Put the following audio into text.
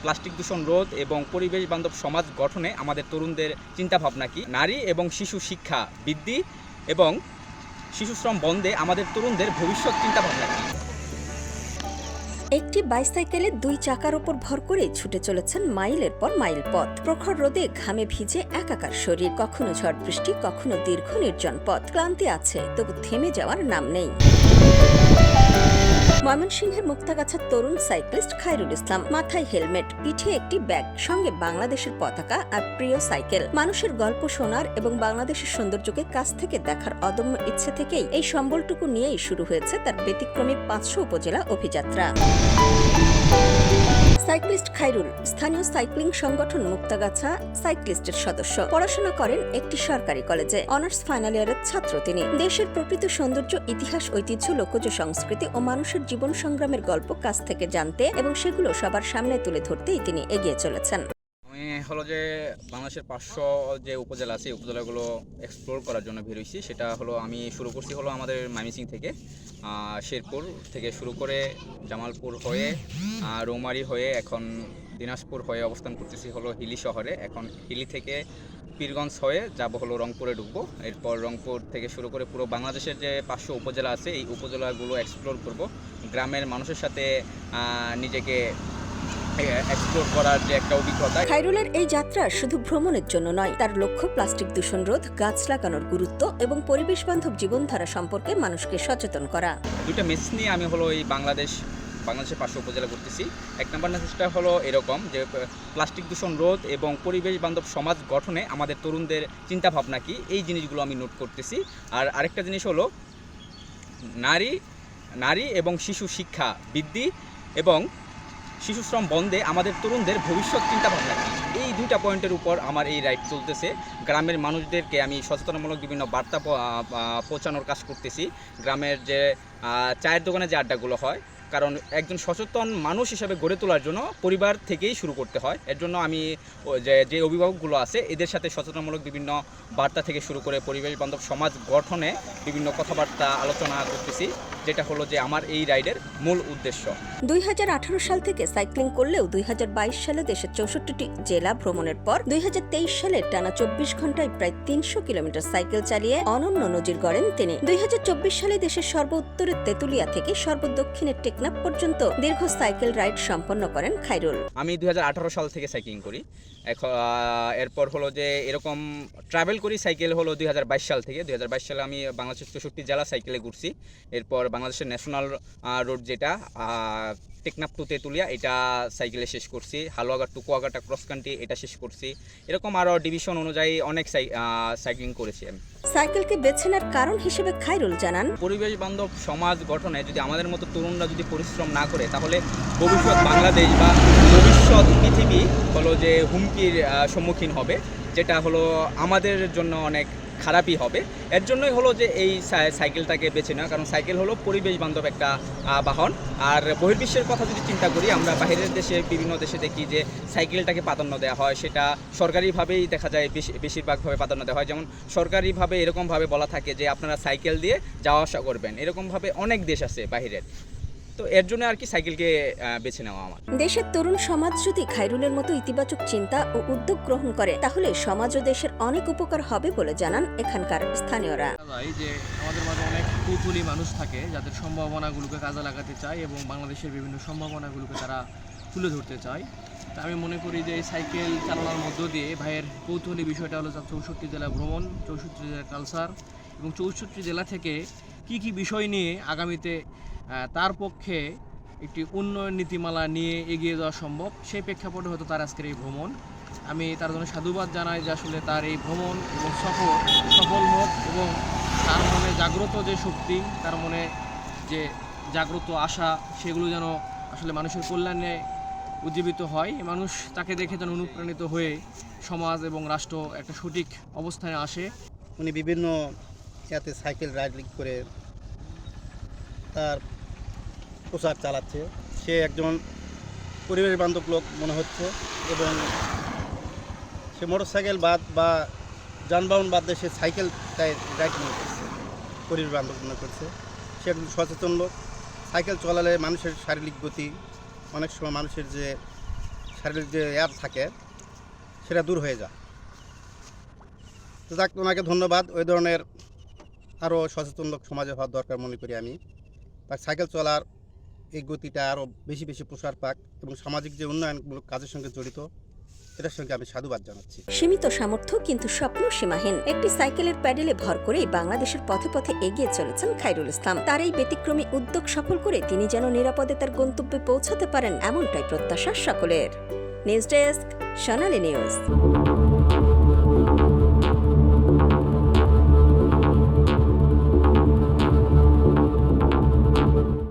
Plastic দূষণ রোধ এবং পরিবেশ বান্ধব সমাজ গঠনে আমাদের তরুণদের চিন্তাভাবনা কি, নারী এবং শিশু শিক্ষা বৃদ্ধি এবং শিশুশ্রম বন্ধে আমাদের তরুণদের ভবিষ্যৎ চিন্তাভাবনা কি। একটি বাইসাইকেলে 2 চাকার উপর ভর করে ছুটে চলেছেন মাইলের পর মাইল পথ। প্রখর রোদে ঘামে ভিজে একাকার শরীর, কখনো ঝড় বৃষ্টি, কখনো দীর্ঘ নির্জন পথ। ক্লান্তি আছে, তবু থেমে যাওয়ার নাম নেই। ময়মনসিংহের মুক্তাগাছার তরুণ সাইক্লিস্ট খায়রুল ইসলাম, মাথায় হেলমেট, পিঠে একটি ব্যাগ, সঙ্গে বাংলাদেশের পতাকা আর প্রিয় সাইকেল। মানুষের গল্প শোনার এবং বাংলাদেশের সৌন্দর্যকে কাছ থেকে দেখার অদম্য ইচ্ছে থেকেই এই সম্বলটুকু নিয়েই শুরু হয়েছে তার ব্যতিক্রমী 500 উপজেলা অভিযাত্রা। সাইক্লিস্ট খায়রুল স্থানীয় সাইক্লিং সংগঠন মুক্তাগাছা সাইক্লিস্টের সদস্য। পড়াশোনা করেন একটি সরকারি কলেজে, অনার্স ফাইনাল ইয়ারের ছাত্র তিনি। দেশের প্রকৃত সৌন্দর্য, ইতিহাস, ঐতিহ্য, লোকজ সংস্কৃতি ও মানুষের জীবন সংগ্রামের গল্প কাছ থেকে জানতে এবং সেগুলো সবার সামনে তুলে ধরতেই তিনি এগিয়ে চলেছেন। আমি হলো যে বাংলাদেশের 500 যে উপজেলা আছে এই উপজেলাগুলো এক্সপ্লোর করার জন্য বের হয়েছি। সেটা হলো আমি শুরু করছি হলো আমাদের ময়মনসিংহ থেকে, শেরপুর থেকে শুরু করে জামালপুর হয়ে রৌমারী হয়ে এখন দিনাজপুর হয়ে অবস্থান করতেছি হলো হিলি শহরে। এখন হিলি থেকে পীরগঞ্জ হয়ে যাব হলো রংপুরে ঢুকবো। এরপর রংপুর থেকে শুরু করে পুরো বাংলাদেশের যে 500 উপজেলা আছে এই উপজেলাগুলো এক্সপ্লোর করব। গ্রামের মানুষের সাথে নিজেকে এক্সপ্লোর করার যে একটা অভিজ্ঞতা। খায়রুলের এই যাত্রা শুধু ভ্রমণের জন্য নয়, তার লক্ষ্য প্লাস্টিক দূষণ রোধ, গাছ লাগানোর গুরুত্ব এবং পরিবেশ বান্ধব জীবনধারা সম্পর্কে মানুষকে সচেতন করা। দুইটা মেসেজ নিয়ে আমি হলো এই বাংলাদেশের 500 উপজেলা করতেছি। 1 নম্বর মেসেজটা হলো এরকম যে প্লাস্টিক দূষণ রোধ এবং পরিবেশ বান্ধব সমাজ গঠনে আমাদের তরুণদের চিন্তাভাবনা কি, এই জিনিসগুলো আমি নোট করতেছি। আর আরেকটা জিনিস হলো নারী এবং শিশু শিক্ষা বৃদ্ধি এবং শিশুশ্রম বন্ধে আমাদের তরুণদের ভবিষ্যৎ চিন্তাভাবনা কি, এই 2টা পয়েন্টের উপর আমার এই রাইড চলতেছে। গ্রামের মানুষদেরকে আমি সচেতনমূলক বিভিন্ন বার্তা পৌঁছানোর কাজ করতেছি। গ্রামের যে চায়ের দোকানে যে আড্ডাগুলো হয়, কারণ একজন সচেতন মানুষ হিসেবে গড়ে তোলার জন্য পরিবার থেকেই শুরু করতে হয়। এর জন্য আমি যে অভিভাবকগুলো আছে এদের সাথে সচেতনমূলক বিভিন্ন বার্তা থেকে শুরু করে পরিবেশ বান্ধব সমাজ গঠনে বিভিন্ন কথাবার্তা আলোচনা করতেছি, যেটা হলো যে আমার এই রাইডের মূল উদ্দেশ্য। 2018 সাল থেকে সাইক্লিং করলেও 2022 সালে দেশের 64টি জেলা ভ্রমণের পর 2023 সালে টানা 24 ঘন্টায় প্রায় 300 কিলোমিটার সাইকেল চালিয়ে অনন্য নজির গড়েন তিনি। 2024 সালে দেশের সর্বোত্তরের তেতুলিয়া থেকে সর্বদক্ষিণের টেকনাফ পর্যন্ত দীর্ঘ সাইকেল রাইড সম্পন্ন করেন খায়রুল। আমি 2018 সাল থেকে সাইক্লিং করি। এরপর হলো যে এরকম ট্রাভেল করি সাইকেল হলো 2022 সাল থেকে। 2022 সালে আমি বাংলাদেশের 64 জেলা সাইকেলে ঘুরছি। এরপর বাংলাদেশের ন্যাশনাল রোড যেটা টেকনাফ টু তেতুলিয়া এটা সাইকেলে শেষ করছি। Haluaghat to Kuakata cross country এটা শেষ করছি। এরকম আরও ডিভিশন অনুযায়ী অনেক সাইক্লিং করেছি আমি। সাইকেলকে বেছে নেওয়ার কারণ হিসেবে খায়রুল জানান, পরিবেশ বান্ধব সমাজ গঠনে যদি আমাদের মতো তরুণরা যদি পরিশ্রম না করে, তাহলে ভবিষ্যৎ বাংলাদেশ বা ভবিষ্যৎ পৃথিবী হলো যে হুমকির সম্মুখীন হবে, যেটা হলো আমাদের জন্য অনেক খারাপই হবে। এর জন্যই হলো যে এই সাইকেলটাকে বেছে নেওয়া, কারণ সাইকেল হলো পরিবেশ বান্ধব একটা বাহন। আর বহির্বিশ্বের কথা যদি চিন্তা করি, আমরা বাইরের দেশে বিভিন্ন দেশে দেখি যে সাইকেলটাকে প্রাধান্য দেওয়া হয়, সেটা সরকারিভাবেই দেখা যায় বেশিরভাগভাবে প্রাধান্য দেওয়া হয়। যেমন সরকারিভাবে এরকমভাবে বলা থাকে যে আপনারা সাইকেল দিয়ে যাওয়া আসা করবেন, এরকমভাবে অনেক দেশ আছে বাইরের। তো এর জন্য আর কি সাইকেলকে বেছে নেওয়া আমার। দেশের তরুণ সমাজ যদি খায়রুলের মতো ইতিবাচক চিন্তা ও উদ্যোগ গ্রহণ করে, তাহলে সমাজ ও দেশের অনেক উপকার হবে বলে জানান এখানকার স্থানীয়রা। যে আমাদের মাঝে অনেক কৌতূহলী মানুষ থাকে যাদের সম্ভাবনাগুলোকে কাজে লাগাতে চায় এবং বাংলাদেশের বিভিন্ন সম্ভাবনাগুলোকে তারা তুলে ধরতে চায়। তা আমি মনে করি যে এই সাইকেল চালানোর মধ্য দিয়ে ভাইয়ের কৌতূহলী বিষয়টা হলো 64 জেলা ভ্রমণ, 64 জেলার কালচার এবং 64 জেলা থেকে কি কি বিষয় নিয়ে আগামীতে তার পক্ষে একটি উন্নয়ন নীতিমালা নিয়ে এগিয়ে যাওয়া সম্ভব, সেই প্রেক্ষাপটে হয়তো তার আজকের এই ভ্রমণ। আমি তার জন্য সাধুবাদ জানাই যে আসলে তার এই ভ্রমণ এবং সফল হোক এবং তার মনে জাগ্রত যে শক্তি, তার মনে যে জাগ্রত আশা, সেগুলো যেন আসলে মানুষের কল্যাণে উজ্জীবিত হয়। মানুষ তাকে দেখে যেন অনুপ্রাণিত হয়ে সমাজ এবং রাষ্ট্র একটা সঠিক অবস্থানে আসে। উনি বিভিন্ন ইয়াতে সাইকেল রাইডিং করে তার প্রচার চালাচ্ছে। সে একজন পরিবেশ বান্ধব লোক মনে হচ্ছে এবং সে মোটরসাইকেল বাদ বা যানবাহন বাদ দিয়ে সে সাইকেল রাইডিং করছে, পরিবেশ বান্ধব মনে করছে। সে একজন সচেতন লোক। সাইকেল চলালে মানুষের শারীরিক গতি, অনেক সময় মানুষের যে শারীরিক যে থাকে সেটা দূর হয়ে যায়। তো যাক, ওনাকে ধন্যবাদ। ওই ধরনের আরও সচেতন লোক সমাজে হওয়ার দরকার মনে করি আমি। তার সাইকেল চলার এই গতিটা আরও বেশি বেশি প্রসার পাক এবং সামাজিক যে উন্নয়নমূলক কাজের সঙ্গে জড়িত, এটার সঙ্গে আমি সাধুবাদ জানাচ্ছি। সীমিত সামর্থ্য কিন্তু স্বপ্ন সীমাহীন। একটি সাইকেলের প্যাডেলে ভর করেই বাংলাদেশের পথে পথে এগিয়ে চলেছেন খায়রুল ইসলাম। তার এই ব্যতিক্রমী উদ্যোগ সফল করে তিনি যেন নিরাপদে তার গন্তব্যে পৌঁছাতে পারেন, এমনটাই প্রত্যাশা সকলের। নিউজ ডেস্ক, সোনালী নিউজ।